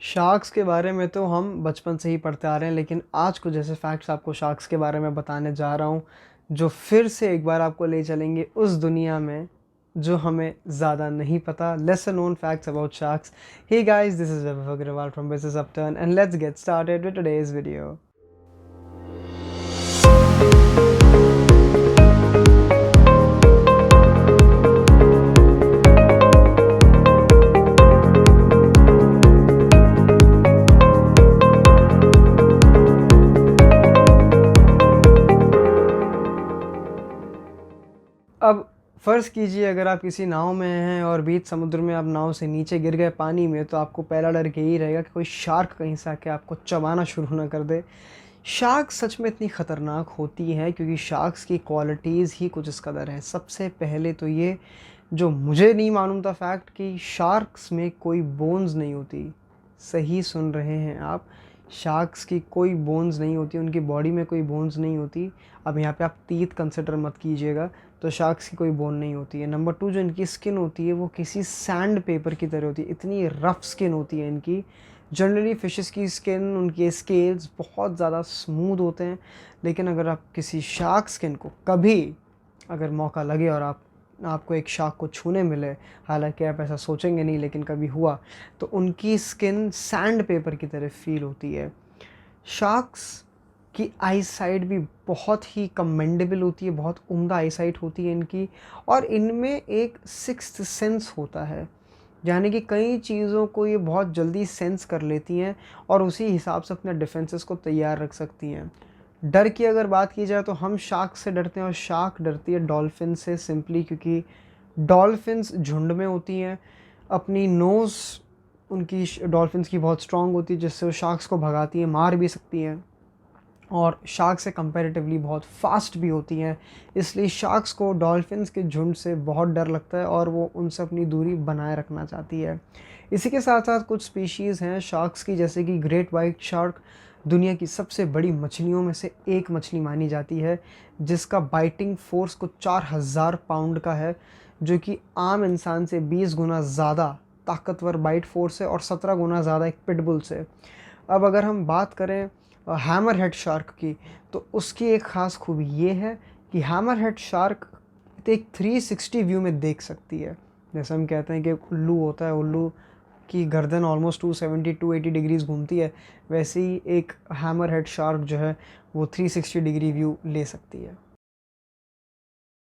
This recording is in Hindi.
शार्क्स के बारे में तो हम बचपन से ही पढ़ते आ रहे हैं, लेकिन आज कुछ ऐसे फैक्ट्स आपको शार्क्स के बारे में बताने जा रहा हूँ, जो फिर से एक बार आपको ले चलेंगे उस दुनिया में जो हमें ज़्यादा नहीं पता। Lesser known facts about sharks. Hey guys, this is Vaibhav Agarwal from Business Upturn and let's get started with today's video. अब फ़र्ज़ कीजिए, अगर आप किसी नाव में हैं और बीच समुद्र में आप नाव से नीचे गिर गए पानी में, तो आपको पहला डर यही रहेगा कि कोई शार्क कहीं से आके आपको चबाना शुरू ना कर दे। शार्क सच में इतनी ख़तरनाक होती हैं क्योंकि शार्क्स की क्वालिटीज़ ही कुछ इस कदर हैं। सबसे पहले तो ये जो मुझे नहीं मालूम था फैक्ट, कि शार्क्स में कोई बोन्स नहीं होती। सही सुन रहे हैं आप, शार्क्स की कोई बोन्स नहीं होती, उनकी बॉडी में कोई बोन्स नहीं होती। अब यहाँ पे आप टीथ कंसिडर मत कीजिएगा, तो शार्क्स की कोई बोन नहीं होती है। नंबर 2, जो इनकी स्किन होती है वो किसी सैंड पेपर की तरह होती है, इतनी रफ़ स्किन होती है इनकी। जनरली फ़िशेस की स्किन, उनके स्केल्स बहुत ज़्यादा स्मूथ होते हैं, लेकिन अगर आप किसी शार्क स्किन को कभी अगर मौका लगे और आपको एक शार्क को छूने मिले, हालांकि आप ऐसा सोचेंगे नहीं लेकिन कभी हुआ, तो उनकी स्किन सैंड पेपर की तरह फील होती है। शार्क्स की आई साइट भी बहुत ही कमेंडेबल होती है, बहुत उम्दा आई साइट होती है इनकी, और इनमें एक सिक्स्थ सेंस होता है, यानी कि कई चीज़ों को ये बहुत जल्दी सेंस कर लेती हैं और उसी हिसाब से अपने डिफेंसेस को तैयार रख सकती हैं। डर की अगर बात की जाए तो हम शार्क से डरते हैं और शार्क डरती है डॉल्फिन से, सिंपली क्योंकि डॉल्फिन्स झुंड में होती हैं। अपनी नोज़ उनकी डॉल्फिन्स की बहुत स्ट्रॉन्ग होती है, जिससे वो शार्क्स को भगाती हैं, मार भी सकती हैं, और शार्क से कंपैरेटिवली बहुत फास्ट भी होती हैं। इसलिए शार्क्स को डॉल्फिन्स के झुंड से बहुत डर लगता है और वो उनसे अपनी दूरी बनाए रखना चाहती है। इसी के साथ साथ कुछ स्पीशीज़ हैं शार्क्स की, जैसे कि ग्रेट वाइट शार्क दुनिया की सबसे बड़ी मछलियों में से एक मछली मानी जाती है, जिसका बाइटिंग फोर्स कुछ 4000 पाउंड का है, जो कि आम इंसान से 20 गुना ज़्यादा ताकतवर बाइट फोर्स है और 17 गुना ज़्यादा एक पिटबुल से। अब अगर हम बात करें हैमर हेड शार्क की, तो उसकी एक ख़ास खूबी ये है कि हैमर हेड शार्क एक 360 व्यू में देख सकती है। जैसे हम कहते हैं कि उल्लू होता है, उल्लू की गर्दन ऑलमोस्ट 270-280 डिग्रीज़ घूमती है, वैसे ही एक हैमर हेड शार्क जो है वो 360 डिग्री व्यू ले सकती है।